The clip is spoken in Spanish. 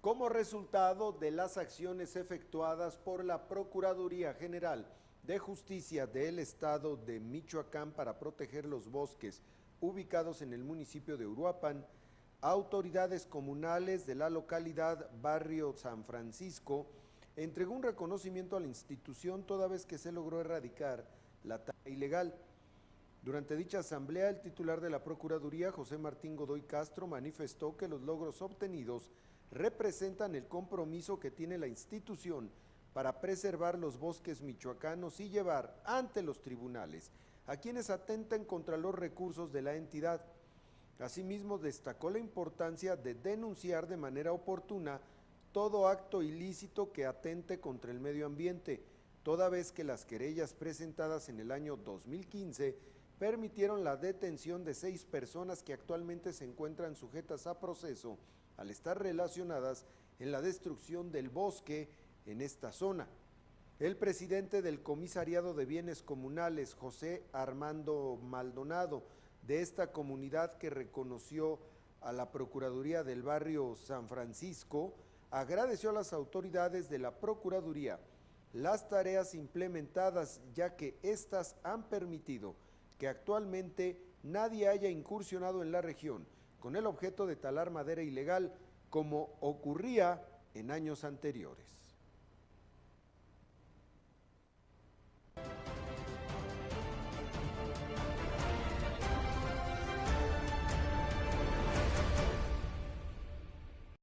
como resultado de las acciones efectuadas por la Procuraduría General de Justicia del Estado de Michoacán para proteger los bosques ubicados en el municipio de Uruapan, autoridades comunales de la localidad Barrio San Francisco entregó un reconocimiento a la institución toda vez que se logró erradicar la tala ilegal. Durante dicha asamblea, el titular de la Procuraduría, José Martín Godoy Castro, manifestó que los logros obtenidos representan el compromiso que tiene la institución para preservar los bosques michoacanos y llevar ante los tribunales a quienes atentan contra los recursos de la entidad. Asimismo, destacó la importancia de denunciar de manera oportuna todo acto ilícito que atente contra el medio ambiente, toda vez que las querellas presentadas en el año 2015 permitieron la detención de 6 personas que actualmente se encuentran sujetas a proceso al estar relacionadas en la destrucción del bosque en esta zona. El presidente del Comisariado de Bienes Comunales, José Armando Maldonado, de esta comunidad que reconoció a la Procuraduría del Barrio San Francisco, agradeció a las autoridades de la Procuraduría las tareas implementadas, ya que éstas han permitido que actualmente nadie haya incursionado en la región con el objeto de talar madera ilegal, como ocurría en años anteriores.